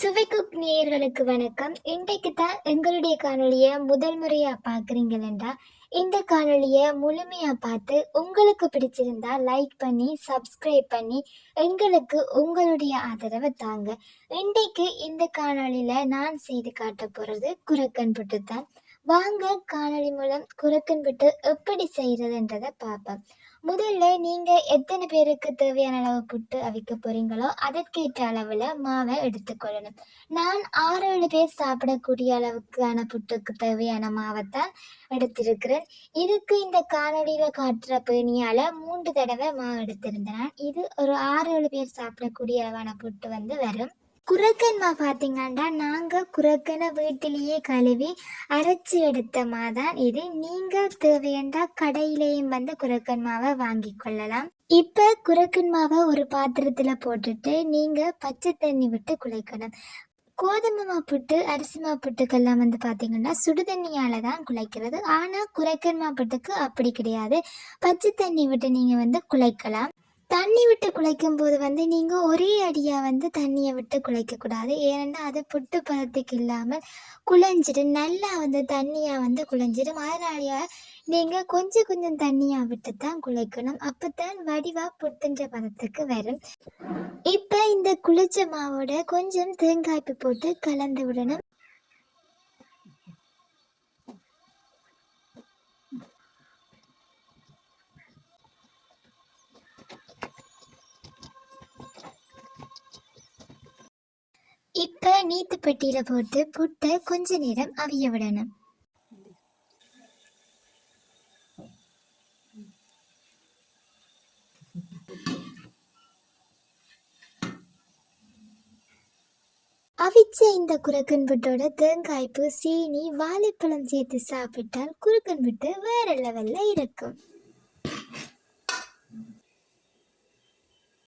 சுவைக்குக் நேயர்களுக்கு வணக்கம். இன்றைக்கு தான் எங்களுடைய காணொளியை முதல் முறையா பார்க்குறீங்களா? இந்த காணொளியை முழுமையா பார்த்து உங்களுக்கு பிடிச்சிருந்தா லைக் பண்ணி சப்ஸ்கிரைப் பண்ணி எங்களுக்கு உங்களுடைய ஆதரவை தாங்க. இன்றைக்கு இந்த காணொளியில நான் செய்து காட்ட போறது குரக்கன் புட்டு தான். வாங்க காணொளி மூலம் குரக்கன் புட்டு எப்படி செய்யறதுன்றதை பார்ப்போம். முதல்ல நீங்க எத்தனை பேருக்கு தேவையான அளவு புட்டு அவிக்க போறீங்களோ அதற்கேற்ற அளவுல மாவை எடுத்துக்கொள்ளணும். நான் 6-7 பேர் சாப்பிடக்கூடிய அளவுக்கான புட்டுக்கு தேவையான மாவைத்தான் எடுத்திருக்கிறேன். இதுக்கு இந்த காணொளியில காட்டுற பேணியால 3 தடவை மாவு எடுத்திருந்தேன். இது ஒரு 6-7 பேர் சாப்பிடக்கூடிய அளவான புட்டு வரும். குரக்கன்மா பார்த்தீங்கன்னா நாங்கள் குரக்கனை வீட்டிலேயே கழுவி அரைச்சி எடுத்த தான் இது. நீங்கள் தேவையண்டா கடையிலேயும் குரக்கன் மாவை வாங்கி கொள்ளலாம். இப்போ குரக்கன் மாவை ஒரு பாத்திரத்தில் போட்டுட்டு நீங்கள் பச்சை தண்ணி விட்டு குழைக்கணும். கோதுமை மாப்புட்டு அரிசி மாப்புட்டுக்கெல்லாம் பார்த்தீங்கன்னா சுடு தண்ணியால் தான் குழைக்கிறது. ஆனால் குரக்கன் மாப்புட்டுக்கு அப்படி கிடையாது. பச்சை தண்ணி விட்டு நீங்கள் குழைக்கலாம். தண்ணி விட்டு குழைக்கும் போது நீங்கள் ஒரே அடியாக தண்ணியை விட்டு குழைக்கக்கூடாது. ஏன்னா அது புட்டு பதத்துக்கு இல்லாமல் குழைஞ்சிட்டு நல்லா தண்ணியாக குழைஞ்சிடும். அதனாலேயே நீங்கள் கொஞ்சம் கொஞ்சம் தண்ணியாக விட்டு தான் குழைக்கணும். அப்போ தான் வடிவாக புட்டுன்ற பதத்துக்கு வரும். இப்போ இந்த குளிச்ச மாவோட கொஞ்சம் தேங்காய்ப்பு போட்டு கலந்து விடணும். இப்போ நீத்து பெட்டியில் போட்டு புட்டை கொஞ்ச நேரம் அவிய விடணும். அவிச்ச இந்த குரக்கன் புட்டோட தேங்காய்ப்பு, சீனி, வாழைப்பழம் சேர்த்து சாப்பிட்டால் குரக்கன் புட்டு வேற லெவல்ல இருக்கும்.